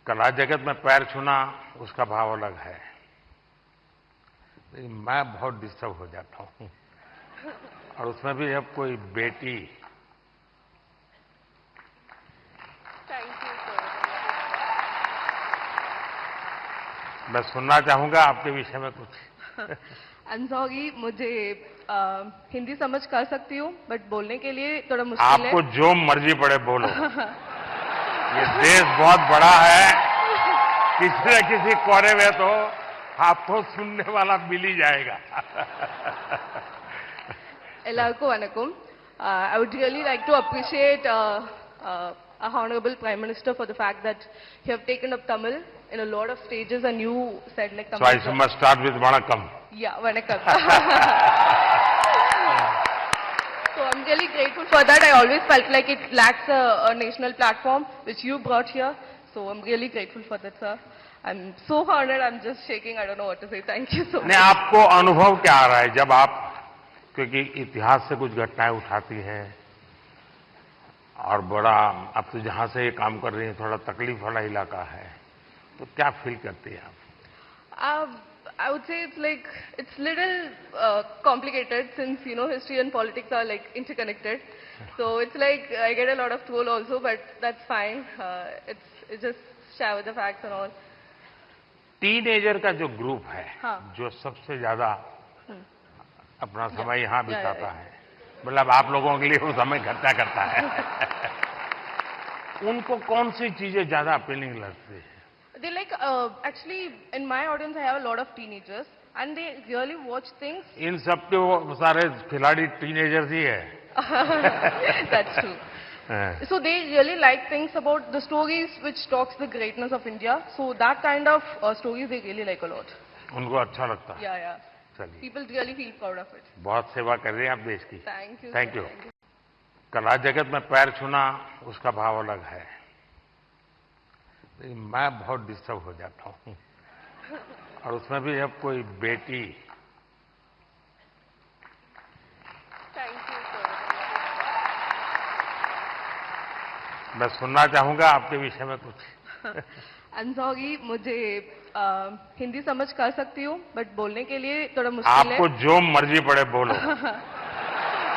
कला जगत में पैर छूना उसका भाव अलग है, लेकिन मैं बहुत डिस्टर्ब हो जाता हूं। और उसमें भी जब कोई बेटी, मैं सुनना चाहूंगा आपके विषय में कुछ। अंजोगी, मुझे हिंदी समझ कर सकती हूँ, बट बोलने के लिए थोड़ा मुश्किल है। आपको जो मर्जी पड़े बोलो। ये देश बहुत बड़ा है, किसी न किसी कोने में तो आपको सुनने वाला मिल ही जाएगा। Ellarku vanakkam. I would really like to appreciate our Honorable Prime Minister for the fact that you have taken up Tamil in a lot of stages, and you said like Tamil. So I must start with Vanakkam. Yeah, vanakkam. So I'm really grateful for that. I always felt like it lacks a national platform, which you brought here. So I'm really grateful for that, sir. I'm so honored. I'm just shaking. I don't know what to say. Thank you so much. नहीं, आपको अनुभव क्या आ रहा है जब आप, क्योंकि इतिहास से कुछ घटनाएं उठाती हैं और बड़ा, अब तो जहां से ये काम कर रही हैं थोड़ा तकलीफ वाला इलाका है, तो क्या फील करती हैं आप? I would say it's little complicated, since history and politics are like interconnected. So it's like I get a lot of troll also, but that's fine. It's just share with the facts and all. Teenager का जो group है, हाँ. जो सबसे ज्यादा अपना समय यहाँ बिताता है, मतलब आप लोगों के लिए वो समय इकट्ठा करता है, उनको कौन सी चीजें ज्यादा अपीलिंग लगती है? They actually, in my audience, I have a lot of teenagers, and they really watch things. इन सब के वो सारे खिलाड़ी टीनेजर्स ही है। That's true. So they really like things about the stories which talks the greatness of India. So that kind of stories they really like a lot. उनको अच्छा लगता है। Yeah. चलिए, People really feel proud of it. बहुत सेवा कर रहे हैं आप देश की। Thank you. Thank you. कला जगत में पैर छूना उसका भाव अलग है, लेकिन मैं बहुत डिस्टर्ब हो जाता हूं। और उसमें भी जब कोई बेटी, Thank you, sir. मैं सुनना चाहूंगा आपके विषय में कुछ। अंजोगी, मुझे हिंदी समझ कर सकती हूँ, बट बोलने के लिए थोड़ा मुश्किल है। आपको जो मर्जी पड़े बोलो।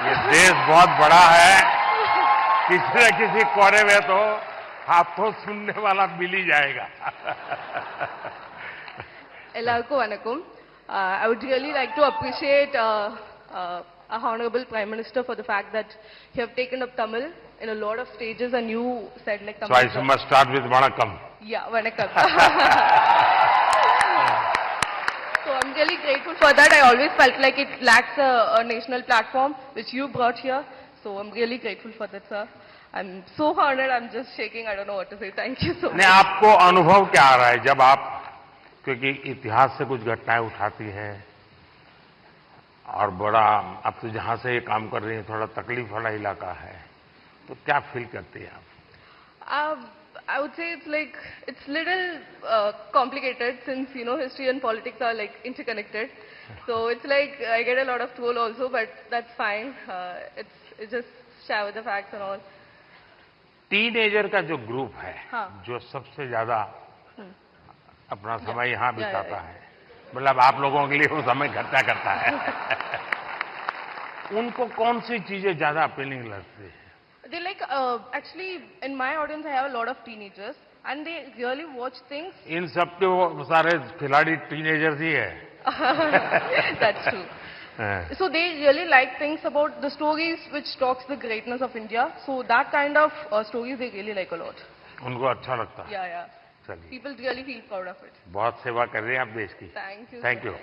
ये देश बहुत बड़ा है, किसी न किसी कोने में तो आपको सुनने वाला मिल ही जाएगा। Ellarku vanakkam. I would really like to appreciate our Honorable Prime Minister for the fact that you have taken up Tamil in a lot of stages, and you said like Tamil. So I must start with Vanakkam. Yeah, vanakkam. So I'm really grateful for that. I always felt like it lacks a national platform, which you brought here. So I'm really grateful for that, sir. I'm so honored. I'm just shaking. I don't know what to say. Thank you so much. नहीं, आपको अनुभव क्या आ रहा है जब आप, क्योंकि इतिहास से कुछ घटनाएं उठाती हैं और बड़ा, अब तो जहां से ये काम कर रही हैं थोड़ा तकलीफ वाला इलाका है, तो क्या फील करती हैं आप? I would say it's little complicated, since history and politics are like interconnected. So it's like I get a lot of troll also, but that's fine. It's just share with the facts and all. Teenager का जो group है, हाँ. जो सबसे ज्यादा अपना समय यहाँ बिताता है, मतलब आप लोगों के लिए वो समय इकट्ठा करता है, उनको कौन सी चीजें ज्यादा अपीलिंग लगती है? They actually, in my audience, I have a lot of teenagers, and they really watch things. इन सब के वो सारे खिलाड़ी टीनेजर्स ही है। That's true. So they really like things about the stories which talks the greatness of India. So that kind of stories they really like a lot. उनको अच्छा लगता है। Yeah. चलिए, People really feel proud of it. बहुत सेवा कर रहे हैं आप देश की। Thank you. Thank you.